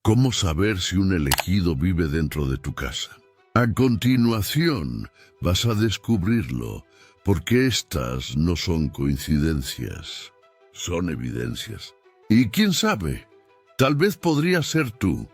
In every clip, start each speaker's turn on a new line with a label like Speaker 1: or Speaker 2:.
Speaker 1: ¿Cómo saber si un elegido vive dentro de tu casa? A continuación, vas a descubrirlo, porque estas no son coincidencias, son evidencias. Y quién sabe, tal vez podría ser tú.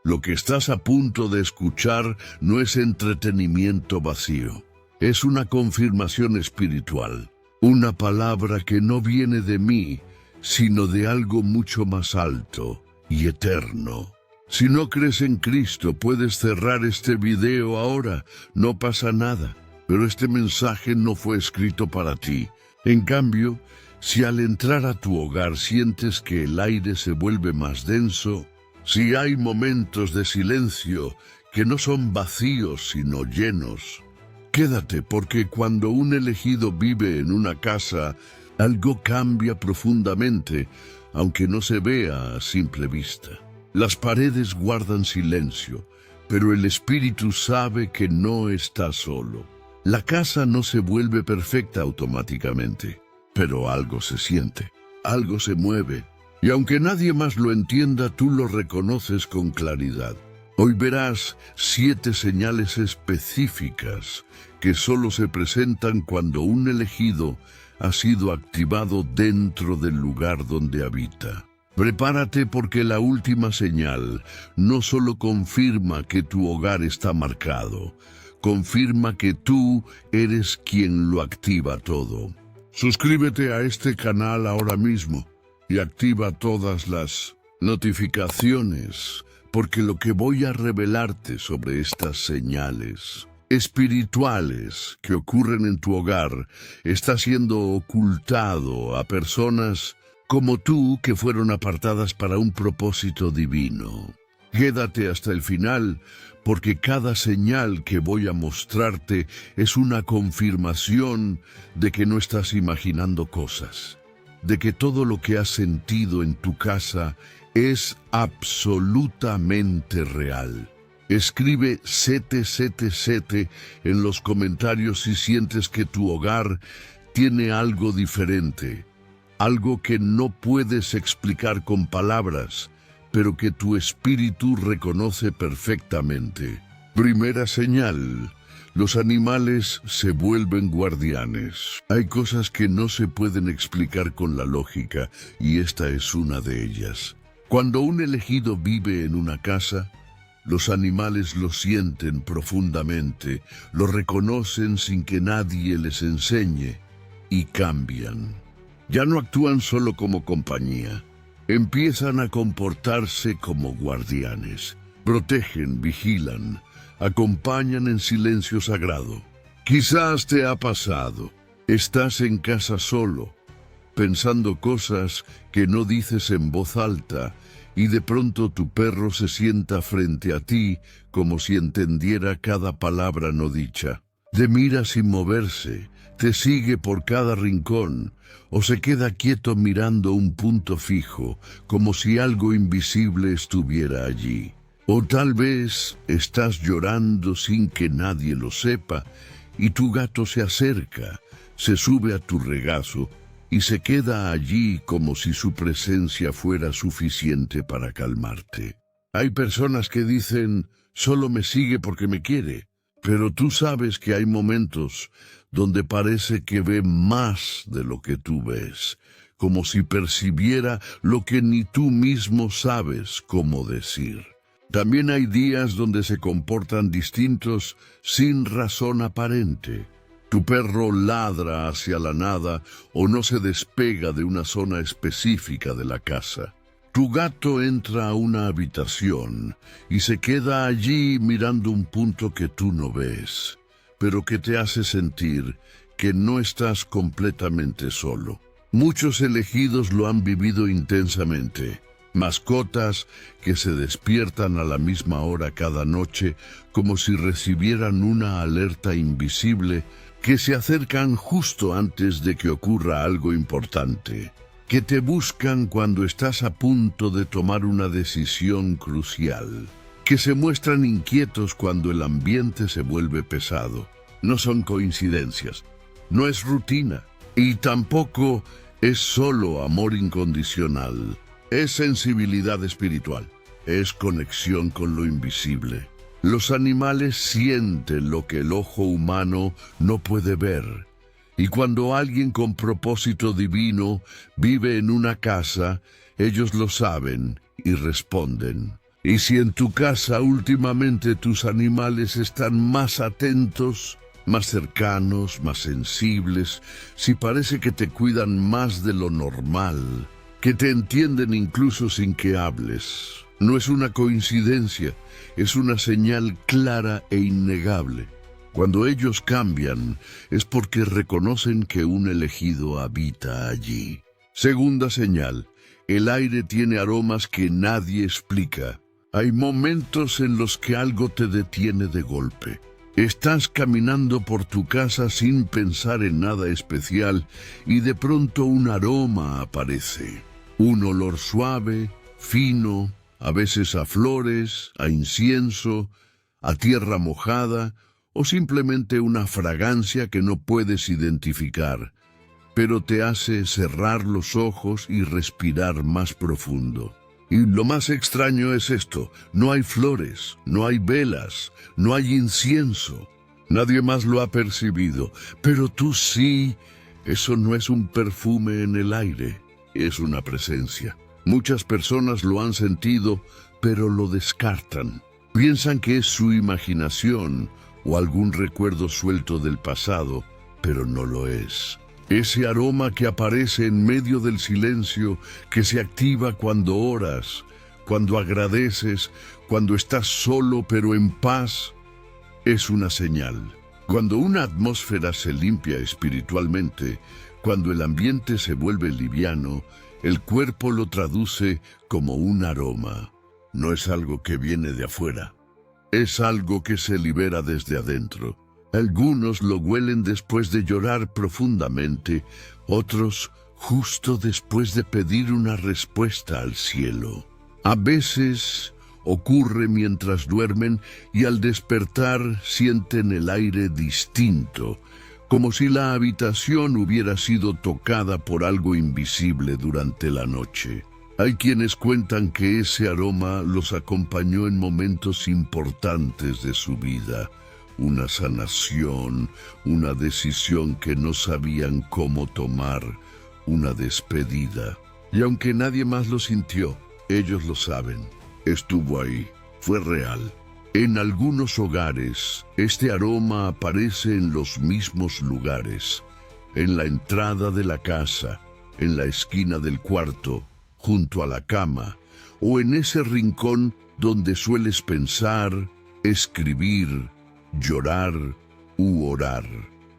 Speaker 1: Lo que estás a punto de escuchar no es entretenimiento vacío, es una confirmación espiritual, una palabra que no viene de mí, sino de algo mucho más alto y eterno. Si no crees en Cristo, puedes cerrar este video ahora, no pasa nada, pero este mensaje no fue escrito para ti. En cambio, si al entrar a tu hogar sientes que el aire se vuelve más denso, si hay momentos de silencio que no son vacíos sino llenos, quédate, porque cuando un elegido vive en una casa, algo cambia profundamente, aunque no se vea a simple vista. Las paredes guardan silencio, pero el espíritu sabe que no está solo. La casa no se vuelve perfecta automáticamente, pero algo se siente, algo se mueve. Y aunque nadie más lo entienda, tú lo reconoces con claridad. Hoy verás 7 señales específicas que solo se presentan cuando un elegido ha sido activado dentro del lugar donde habita. Prepárate, porque la última señal no solo confirma que tu hogar está marcado, confirma que tú eres quien lo activa todo. Suscríbete a este canal ahora mismo y activa todas las notificaciones, porque lo que voy a revelarte sobre estas señales espirituales que ocurren en tu hogar está siendo ocultado a personas como tú, que fueron apartadas para un propósito divino. Quédate hasta el final, porque cada señal que voy a mostrarte es una confirmación de que no estás imaginando cosas, de que todo lo que has sentido en tu casa es absolutamente real. Escribe 777 en los comentarios si sientes que tu hogar tiene algo diferente, algo que no puedes explicar con palabras, pero que tu espíritu reconoce perfectamente. Primera señal: los animales se vuelven guardianes. Hay cosas que no se pueden explicar con la lógica, y esta es una de ellas. Cuando un elegido vive en una casa, los animales lo sienten profundamente, lo reconocen sin que nadie les enseñe, y cambian. Ya no actúan solo como compañía, empiezan a comportarse como guardianes. Protegen, vigilan, acompañan en silencio sagrado. Quizás te ha pasado, estás en casa solo, pensando cosas que no dices en voz alta, y de pronto tu perro se sienta frente a ti como si entendiera cada palabra no dicha. Te mira sin moverse, te sigue por cada rincón, o se queda quieto mirando un punto fijo, como si algo invisible estuviera allí. O tal vez estás llorando sin que nadie lo sepa, y tu gato se acerca, se sube a tu regazo, y se queda allí como si su presencia fuera suficiente para calmarte. Hay personas que dicen, solo me sigue porque me quiere, pero tú sabes que hay momentos donde parece que ve más de lo que tú ves, como si percibiera lo que ni tú mismo sabes cómo decir. También hay días donde se comportan distintos sin razón aparente. Tu perro ladra hacia la nada o no se despega de una zona específica de la casa. Tu gato entra a una habitación y se queda allí mirando un punto que tú no ves, pero que te hace sentir que no estás completamente solo. Muchos elegidos lo han vivido intensamente. Mascotas que se despiertan a la misma hora cada noche, como si recibieran una alerta invisible, que se acercan justo antes de que ocurra algo importante, que te buscan cuando estás a punto de tomar una decisión crucial, que se muestran inquietos cuando el ambiente se vuelve pesado. No son coincidencias, no es rutina, y tampoco es solo amor incondicional, es sensibilidad espiritual. es conexión con lo invisible. Los animales sienten lo que el ojo humano no puede ver. Y cuando alguien con propósito divino vive en una casa, ellos lo saben y responden. Y si en tu casa últimamente tus animales están más atentos, más cercanos, más sensibles, si parece que te cuidan más de lo normal, que te entienden incluso sin que hables, no es una coincidencia, es una señal clara e innegable. Cuando ellos cambian, es porque reconocen que un elegido habita allí. Segunda señal, el aire tiene aromas que nadie explica. Hay momentos en los que algo te detiene de golpe. Estás caminando por tu casa sin pensar en nada especial y de pronto un aroma aparece. Un olor suave, fino, a veces a flores, a incienso, a tierra mojada o simplemente una fragancia que no puedes identificar, pero te hace cerrar los ojos y respirar más profundo. Y lo más extraño es esto, no hay flores, no hay velas, no hay incienso. Nadie más lo ha percibido, pero tú sí. Eso no es un perfume en el aire, es una presencia. Muchas personas lo han sentido, pero lo descartan. Piensan que es su imaginación o algún recuerdo suelto del pasado, pero no lo es. Ese aroma que aparece en medio del silencio, que se activa cuando oras, cuando agradeces, cuando estás solo pero en paz, es una señal. Cuando una atmósfera se limpia espiritualmente, cuando el ambiente se vuelve liviano, el cuerpo lo traduce como un aroma. No es algo que viene de afuera, es algo que se libera desde adentro. Algunos lo huelen después de llorar profundamente, otros justo después de pedir una respuesta al cielo. A veces ocurre mientras duermen y al despertar sienten el aire distinto, como si la habitación hubiera sido tocada por algo invisible durante la noche. Hay quienes cuentan que ese aroma los acompañó en momentos importantes de su vida. Una sanación, una decisión que no sabían cómo tomar, una despedida. Y aunque nadie más lo sintió, ellos lo saben. Estuvo ahí, fue real. En algunos hogares, este aroma aparece en los mismos lugares, en la entrada de la casa, en la esquina del cuarto, junto a la cama, o en ese rincón donde sueles pensar, escribir, llorar u orar.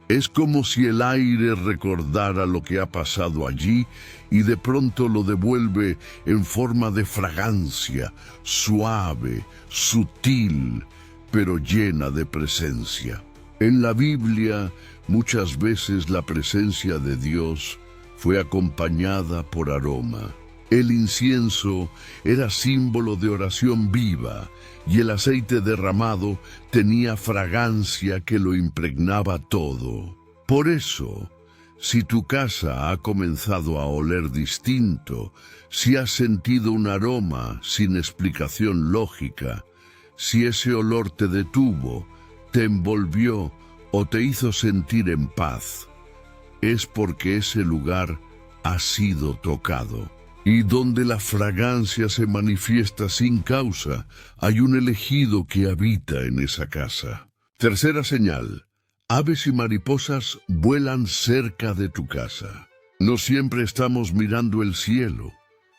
Speaker 1: Es como si el aire recordara lo que ha pasado allí y de pronto lo devuelve en forma de fragancia, suave, sutil, pero llena de presencia. En la Biblia, muchas veces la presencia de Dios fue acompañada por aroma. El incienso era símbolo de oración viva y el aceite derramado tenía fragancia que lo impregnaba todo. Por eso, si tu casa ha comenzado a oler distinto, si has sentido un aroma sin explicación lógica, si ese olor te detuvo, te envolvió o te hizo sentir en paz, es porque ese lugar ha sido tocado. Y donde la fragancia se manifiesta sin causa, hay un elegido que habita en esa casa. Tercera señal. Aves y mariposas vuelan cerca de tu casa. No siempre estamos mirando el cielo,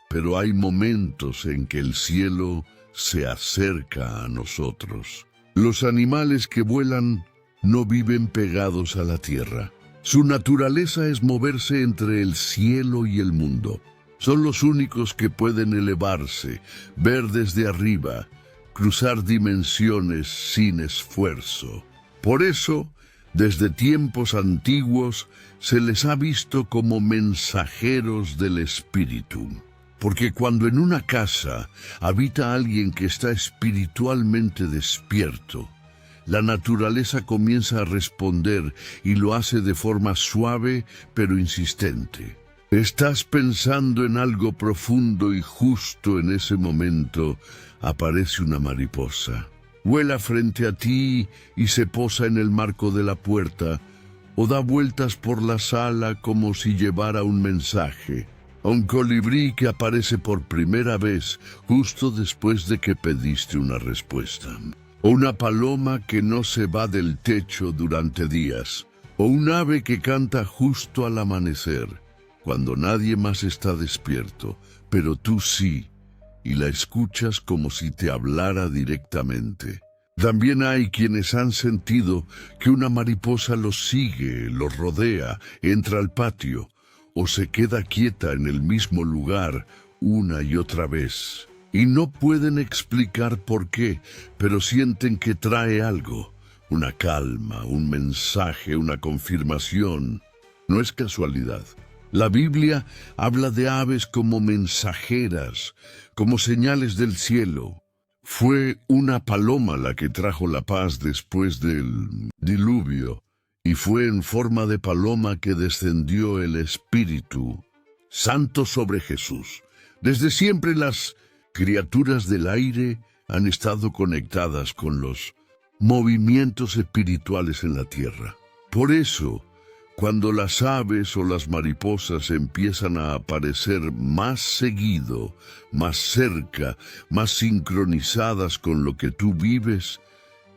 Speaker 1: pero hay momentos en que el cielo se acerca a nosotros. Los animales que vuelan no viven pegados a la tierra. Su naturaleza es moverse entre el cielo y el mundo. Son los únicos que pueden elevarse, ver desde arriba, cruzar dimensiones sin esfuerzo. Por eso, desde tiempos antiguos, se les ha visto como mensajeros del Espíritu. Porque cuando en una casa habita alguien que está espiritualmente despierto, la naturaleza comienza a responder y lo hace de forma suave pero insistente. Estás pensando en algo profundo y justo en ese momento aparece una mariposa. Vuela frente a ti y se posa en el marco de la puerta, o da vueltas por la sala como si llevara un mensaje. Un colibrí que aparece por primera vez justo después de que pediste una respuesta. O una paloma que no se va del techo durante días. O un ave que canta justo al amanecer, cuando nadie más está despierto, pero tú sí, y la escuchas como si te hablara directamente. También hay quienes han sentido que una mariposa los sigue, los rodea, entra al patio, o se queda quieta en el mismo lugar una y otra vez. Y no pueden explicar por qué, pero sienten que trae algo, una calma, un mensaje, una confirmación. No es casualidad. La Biblia habla de aves como mensajeras, como señales del cielo. Fue una paloma la que trajo la paz después del diluvio, y fue en forma de paloma que descendió el Espíritu Santo sobre Jesús. Desde siempre las criaturas del aire han estado conectadas con los movimientos espirituales en la tierra. Por eso, cuando las aves o las mariposas empiezan a aparecer más seguido, más cerca, más sincronizadas con lo que tú vives,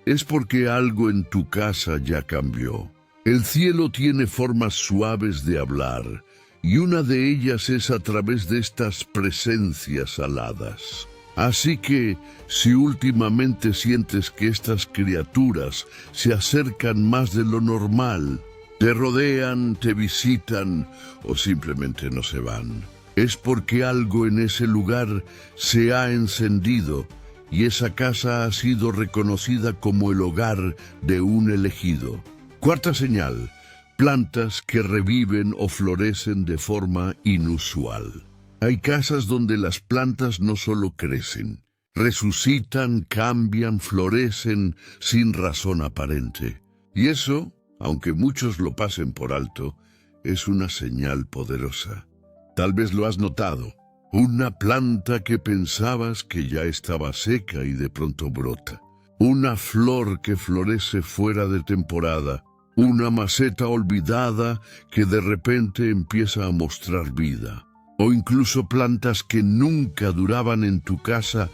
Speaker 1: es porque algo en tu casa ya cambió. El cielo tiene formas suaves de hablar, y una de ellas es a través de estas presencias aladas. Así que, si últimamente sientes que estas criaturas se acercan más de lo normal, te rodean, te visitan o simplemente no se van, es porque algo en ese lugar se ha encendido y esa casa ha sido reconocida como el hogar de un elegido. Cuarta señal: plantas que reviven o florecen de forma inusual. Hay casas donde las plantas no solo crecen, resucitan, cambian, florecen sin razón aparente. Y eso, aunque muchos lo pasen por alto, es una señal poderosa. Tal vez lo has notado. Una planta que pensabas que ya estaba seca y de pronto brota. Una flor que florece fuera de temporada. Una maceta olvidada que de repente empieza a mostrar vida. O incluso plantas que nunca duraban en tu casa,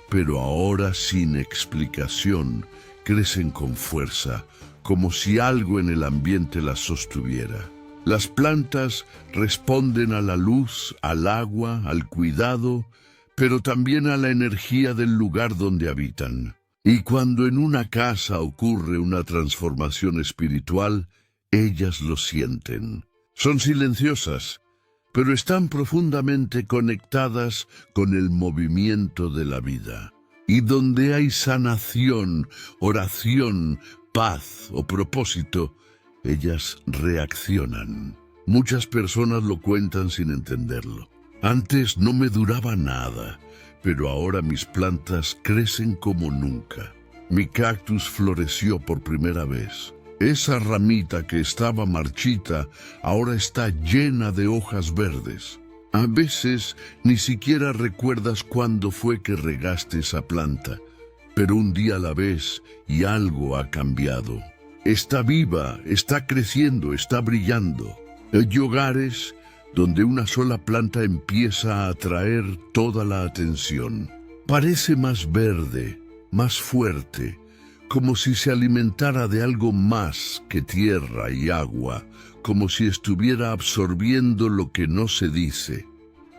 Speaker 1: pero ahora sin explicación crecen con fuerza, como si algo en el ambiente las sostuviera. Las plantas responden a la luz, al agua, al cuidado, pero también a la energía del lugar donde habitan. Y cuando en una casa ocurre una transformación espiritual, ellas lo sienten. Son silenciosas, pero están profundamente conectadas con el movimiento de la vida. Y donde hay sanación, oración, paz o propósito, ellas reaccionan. Muchas personas lo cuentan sin entenderlo. Antes no me duraba nada, pero ahora mis plantas crecen como nunca. Mi cactus floreció por primera vez. Esa ramita que estaba marchita ahora está llena de hojas verdes. A veces ni siquiera recuerdas cuándo fue que regaste esa planta, pero un día la ves y algo ha cambiado. Está viva, está creciendo, está brillando. Hay hogares donde una sola planta empieza a atraer toda la atención. Parece más verde, más fuerte, como si se alimentara de algo más que tierra y agua, como si estuviera absorbiendo lo que no se dice,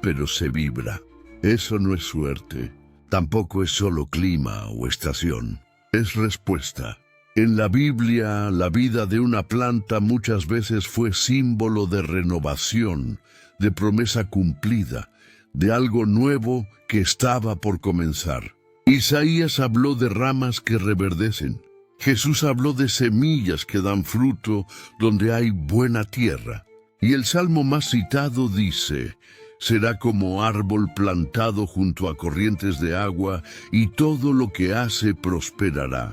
Speaker 1: pero se vibra. Eso no es suerte, tampoco es solo clima o estación, es respuesta. En la Biblia, la vida de una planta muchas veces fue símbolo de renovación, de promesa cumplida, de algo nuevo que estaba por comenzar. Isaías habló de ramas que reverdecen. Jesús habló de semillas que dan fruto donde hay buena tierra. Y el salmo más citado dice: será como árbol plantado junto a corrientes de agua, y todo lo que hace prosperará.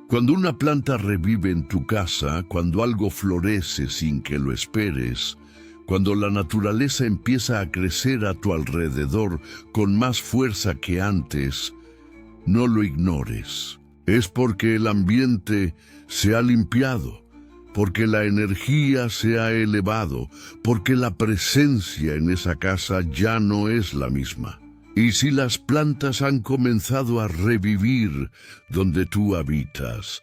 Speaker 1: Cuando una planta revive en tu casa, cuando algo florece sin que lo esperes, Cuando la naturaleza empieza a crecer a tu alrededor con más fuerza que antes, no lo ignores. Es porque el ambiente se ha limpiado, porque la energía se ha elevado, porque la presencia en esa casa ya no es la misma. Y si las plantas han comenzado a revivir donde tú habitas,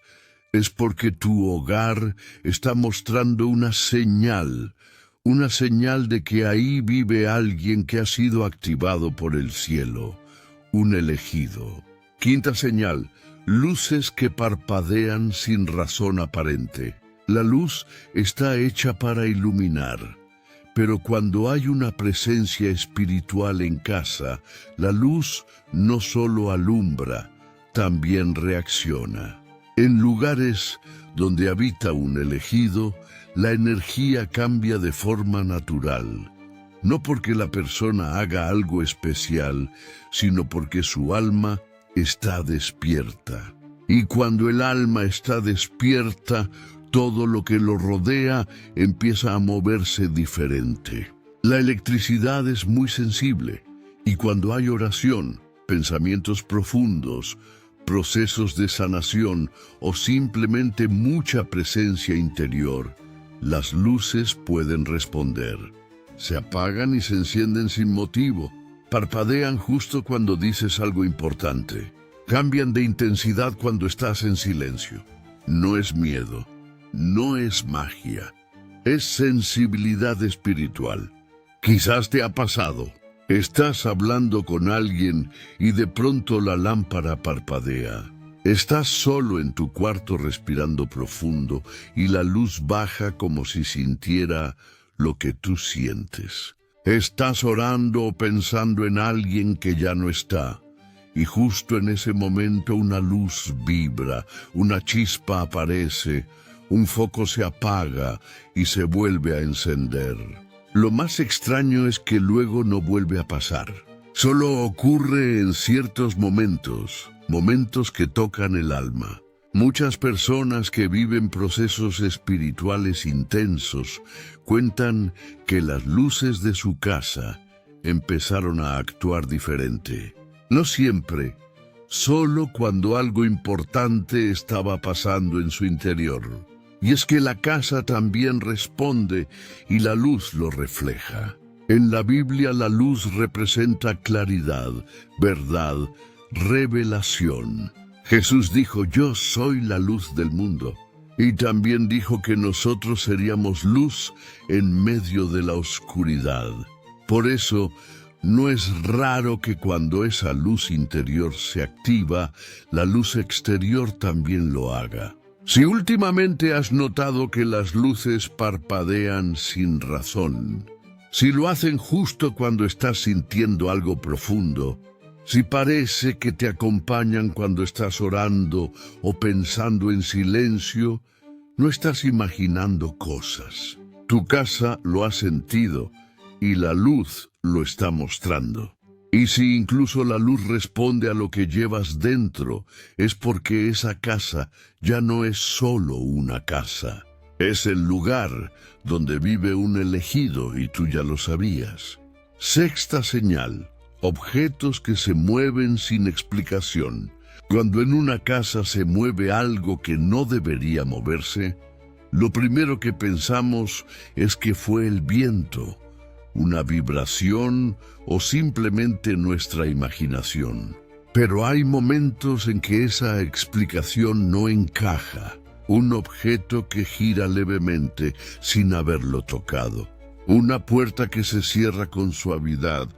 Speaker 1: es porque tu hogar está mostrando una señal de que ahí vive alguien que ha sido activado por el cielo, un elegido. Quinta señal, luces que parpadean sin razón aparente. La luz está hecha para iluminar, pero cuando hay una presencia espiritual en casa, la luz no solo alumbra, también reacciona. En lugares donde habita un elegido, la energía cambia de forma natural, no porque la persona haga algo especial, sino porque su alma está despierta. Y cuando el alma está despierta, todo lo que lo rodea empieza a moverse diferente. La electricidad es muy sensible, y cuando hay oración, pensamientos profundos, procesos de sanación o simplemente mucha presencia interior, las luces pueden responder. Se apagan y se encienden sin motivo, parpadean justo cuando dices algo importante, cambian de intensidad cuando estás en silencio. No es miedo. No es magia, es sensibilidad espiritual. Quizás te ha pasado. Estás hablando con alguien y de pronto la lámpara parpadea. Estás solo en tu cuarto respirando profundo y la luz baja como si sintiera lo que tú sientes. Estás orando o pensando en alguien que ya no está. Y justo en ese momento una luz vibra, una chispa aparece, un foco se apaga y se vuelve a encender. Lo más extraño es que luego no vuelve a pasar. Solo ocurre en ciertos momentos que tocan el alma. Muchas personas que viven procesos espirituales intensos cuentan que las luces de su casa empezaron a actuar diferente. No siempre, solo cuando algo importante estaba pasando en su interior. Y es que la casa también responde y la luz lo refleja. En la Biblia la luz representa claridad, verdad, revelación. Jesús dijo, yo soy la luz del mundo. Y también dijo que nosotros seríamos luz en medio de la oscuridad. Por eso, no es raro que cuando esa luz interior se activa, la luz exterior también lo haga. Si últimamente has notado que las luces parpadean sin razón, si lo hacen justo cuando estás sintiendo algo profundo, si parece que te acompañan cuando estás orando o pensando en silencio, no estás imaginando cosas. Tu casa lo ha sentido y la luz lo está mostrando. Y si incluso la luz responde a lo que llevas dentro, es porque esa casa ya no es solo una casa. Es el lugar donde vive un elegido y tú ya lo sabías. Sexta señal, objetos que se mueven sin explicación. Cuando en una casa se mueve algo que no debería moverse, lo primero que pensamos es que fue el viento, una vibración o simplemente nuestra imaginación. Pero hay momentos en que esa explicación no encaja. Un objeto que gira levemente sin haberlo tocado. Una puerta que se cierra con suavidad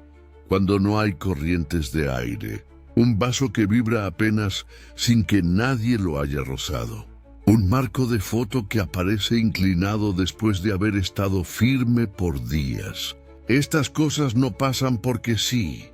Speaker 1: cuando no hay corrientes de aire. Un vaso que vibra apenas sin que nadie lo haya rozado. Un marco de foto que aparece inclinado después de haber estado firme por días. Estas cosas no pasan porque sí.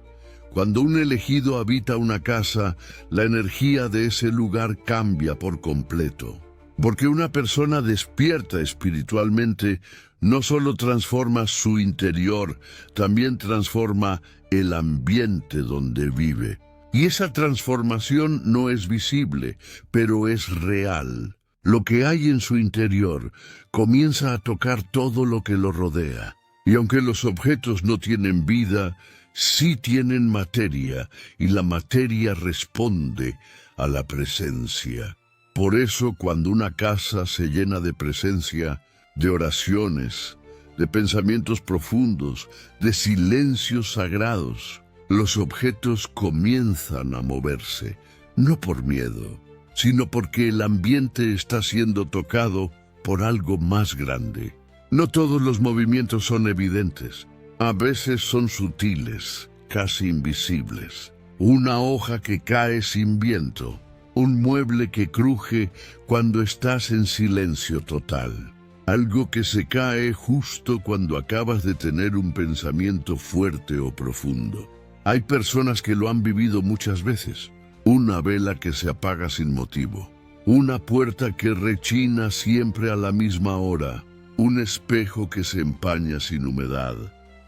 Speaker 1: Cuando un elegido habita una casa, la energía de ese lugar cambia por completo. Porque una persona despierta espiritualmente no solo transforma su interior, también transforma el ambiente donde vive. Y esa transformación no es visible, pero es real. Lo que hay en su interior comienza a tocar todo lo que lo rodea. Y aunque los objetos no tienen vida, sí tienen materia, y la materia responde a la presencia. Por eso, cuando una casa se llena de presencia, de oraciones, de pensamientos profundos, de silencios sagrados, los objetos comienzan a moverse, no por miedo, sino porque el ambiente está siendo tocado por algo más grande. No todos los movimientos son evidentes. A veces son sutiles, casi invisibles. Una hoja que cae sin viento, un mueble que cruje cuando estás en silencio total. Algo que se cae justo cuando acabas de tener un pensamiento fuerte o profundo. Hay personas que lo han vivido muchas veces. Una vela que se apaga sin motivo. Una puerta que rechina siempre a la misma hora. Un espejo que se empaña sin humedad.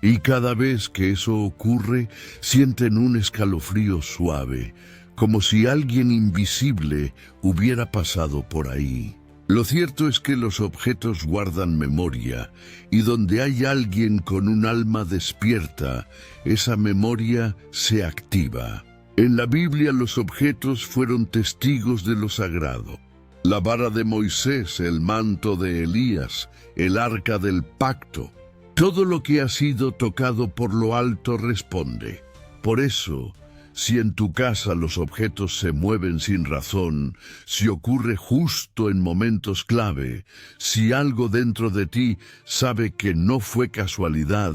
Speaker 1: Y cada vez que eso ocurre, sienten un escalofrío suave, como si alguien invisible hubiera pasado por ahí. Lo cierto es que los objetos guardan memoria, y donde hay alguien con un alma despierta, esa memoria se activa. En la Biblia los objetos fueron testigos de lo sagrado. La vara de Moisés, el manto de Elías, el arca del pacto. Todo lo que ha sido tocado por lo alto responde. Por eso, si en tu casa los objetos se mueven sin razón, si ocurre justo en momentos clave, si algo dentro de ti sabe que no fue casualidad,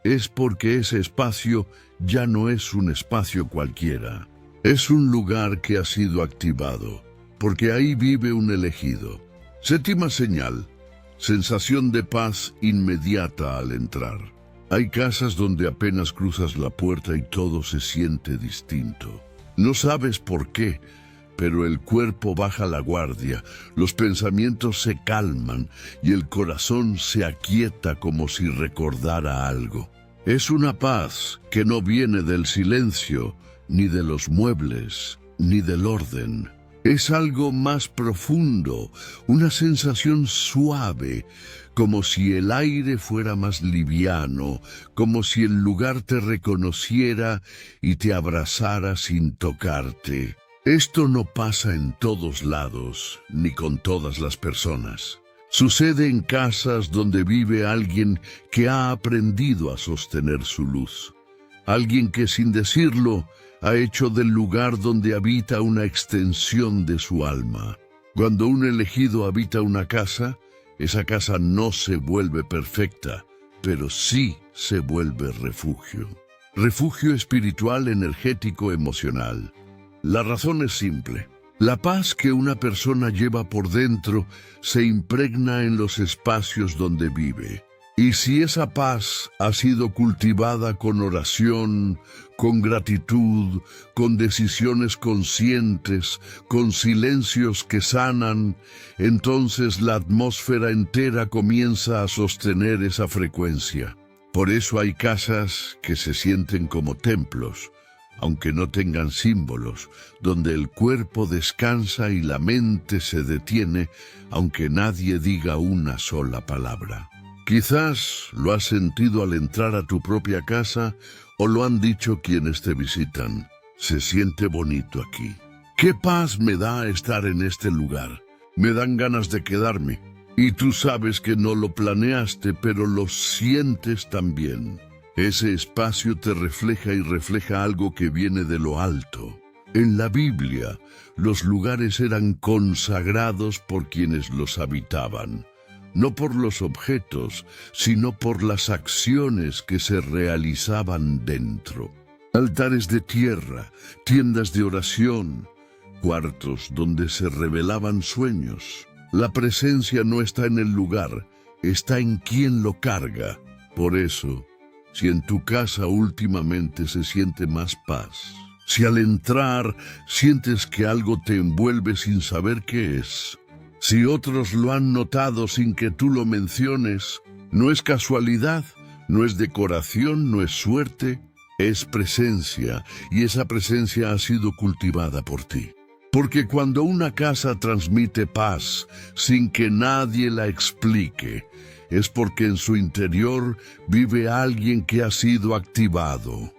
Speaker 1: es porque ese espacio ya no es un espacio cualquiera. Es un lugar que ha sido activado, porque ahí vive un elegido. Séptima señal, sensación de paz inmediata al entrar. Hay casas donde apenas cruzas la puerta y todo se siente distinto. No sabes por qué, pero el cuerpo baja la guardia, los pensamientos se calman y el corazón se aquieta como si recordara algo. Es una paz que no viene del silencio, ni de los muebles, ni del orden. Es algo más profundo, una sensación suave, como si el aire fuera más liviano, como si el lugar te reconociera y te abrazara sin tocarte. Esto no pasa en todos lados, ni con todas las personas. Sucede en casas donde vive alguien que ha aprendido a sostener su luz. Alguien que sin decirlo ha hecho del lugar donde habita una extensión de su alma. Cuando un elegido habita una casa, esa casa no se vuelve perfecta, pero sí se vuelve refugio. Refugio espiritual, energético, emocional. La razón es simple. La paz que una persona lleva por dentro se impregna en los espacios donde vive. Y si esa paz ha sido cultivada con oración, con gratitud, con decisiones conscientes, con silencios que sanan, entonces la atmósfera entera comienza a sostener esa frecuencia. Por eso hay casas que se sienten como templos, aunque no tengan símbolos, donde el cuerpo descansa y la mente se detiene, aunque nadie diga una sola palabra. Quizás lo has sentido al entrar a tu propia casa o lo han dicho quienes te visitan. Se siente bonito aquí. ¿Qué paz me da estar en este lugar? Me dan ganas de quedarme. Y tú sabes que no lo planeaste, pero lo sientes también. Ese espacio te refleja y refleja algo que viene de lo alto. En la Biblia, los lugares eran consagrados por quienes los habitaban. No por los objetos, sino por las acciones que se realizaban dentro. Altares de tierra, tiendas de oración, cuartos donde se revelaban sueños. La presencia no está en el lugar, está en quien lo carga. Por eso, si en tu casa últimamente se siente más paz, si al entrar sientes que algo te envuelve sin saber qué es, si otros lo han notado sin que tú lo menciones, no es casualidad, no es decoración, no es suerte, es presencia, y esa presencia ha sido cultivada por ti. Porque cuando una casa transmite paz sin que nadie la explique, es porque en su interior vive alguien que ha sido activado,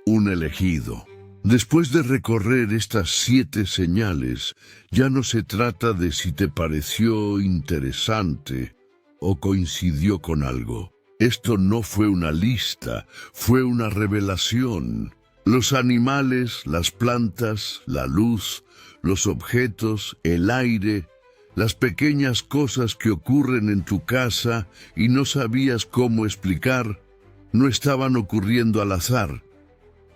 Speaker 1: un elegido. Después de recorrer estas 7 señales, ya no se trata de si te pareció interesante o coincidió con algo. Esto no fue una lista, fue una revelación. Los animales, las plantas, la luz, los objetos, el aire, las pequeñas cosas que ocurren en tu casa y no sabías cómo explicar, no estaban ocurriendo al azar.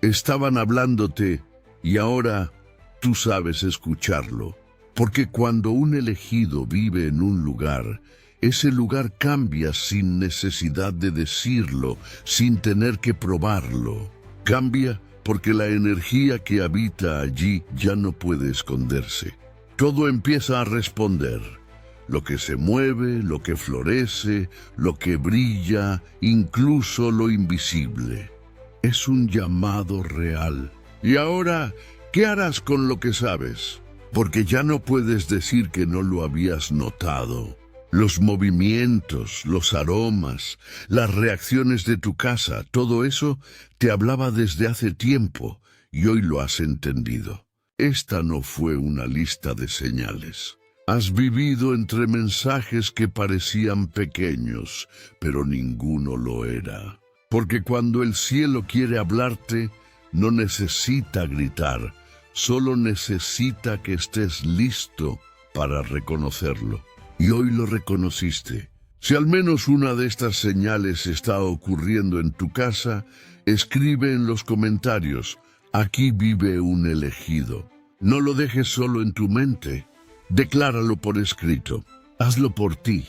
Speaker 1: Estaban hablándote y ahora tú sabes escucharlo. Porque cuando un elegido vive en un lugar, ese lugar cambia sin necesidad de decirlo, sin tener que probarlo. Cambia porque la energía que habita allí ya no puede esconderse. Todo empieza a responder. Lo que se mueve, lo que florece, lo que brilla, incluso lo invisible. Es un llamado real. Y ahora, ¿qué harás con lo que sabes? Porque ya no puedes decir que no lo habías notado. Los movimientos, los aromas, las reacciones de tu casa, todo eso te hablaba desde hace tiempo y hoy lo has entendido. Esta no fue una lista de señales. Has vivido entre mensajes que parecían pequeños, pero ninguno lo era. Porque cuando el cielo quiere hablarte, no necesita gritar, solo necesita que estés listo para reconocerlo. Y hoy lo reconociste. Si al menos una de estas señales está ocurriendo en tu casa, escribe en los comentarios, aquí vive un elegido. No lo dejes solo en tu mente, decláralo por escrito, hazlo por ti.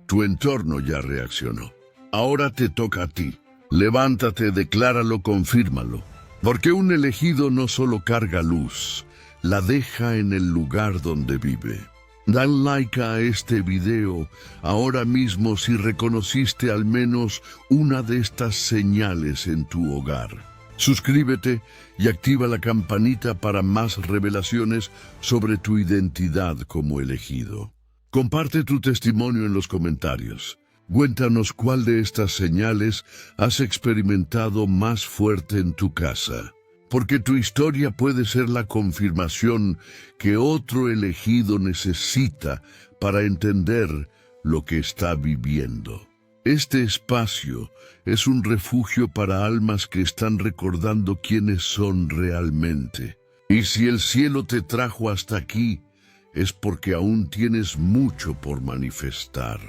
Speaker 1: Tu entorno ya reaccionó. Ahora te toca a ti. Levántate, decláralo, confírmalo. Porque un elegido no solo carga luz, la deja en el lugar donde vive. Dan like a este video ahora mismo si reconociste al menos una de estas señales en tu hogar. Suscríbete y activa la campanita para más revelaciones sobre tu identidad como elegido. Comparte tu testimonio en los comentarios. Cuéntanos cuál de estas señales has experimentado más fuerte en tu casa. Porque tu historia puede ser la confirmación que otro elegido necesita para entender lo que está viviendo. Este espacio es un refugio para almas que están recordando quiénes son realmente. Y si el cielo te trajo hasta aquí, es porque aún tienes mucho por manifestar.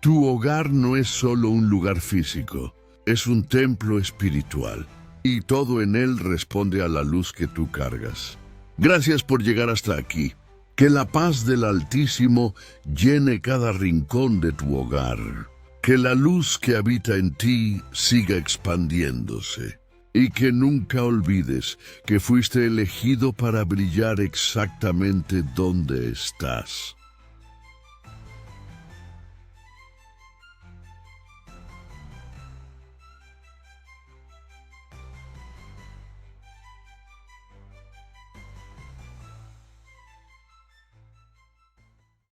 Speaker 1: Tu hogar no es solo un lugar físico, es un templo espiritual. Y todo en él responde a la luz que tú cargas. Gracias por llegar hasta aquí. Que la paz del Altísimo llene cada rincón de tu hogar. Que la luz que habita en ti siga expandiéndose. Y que nunca olvides que fuiste elegido para brillar exactamente donde estás.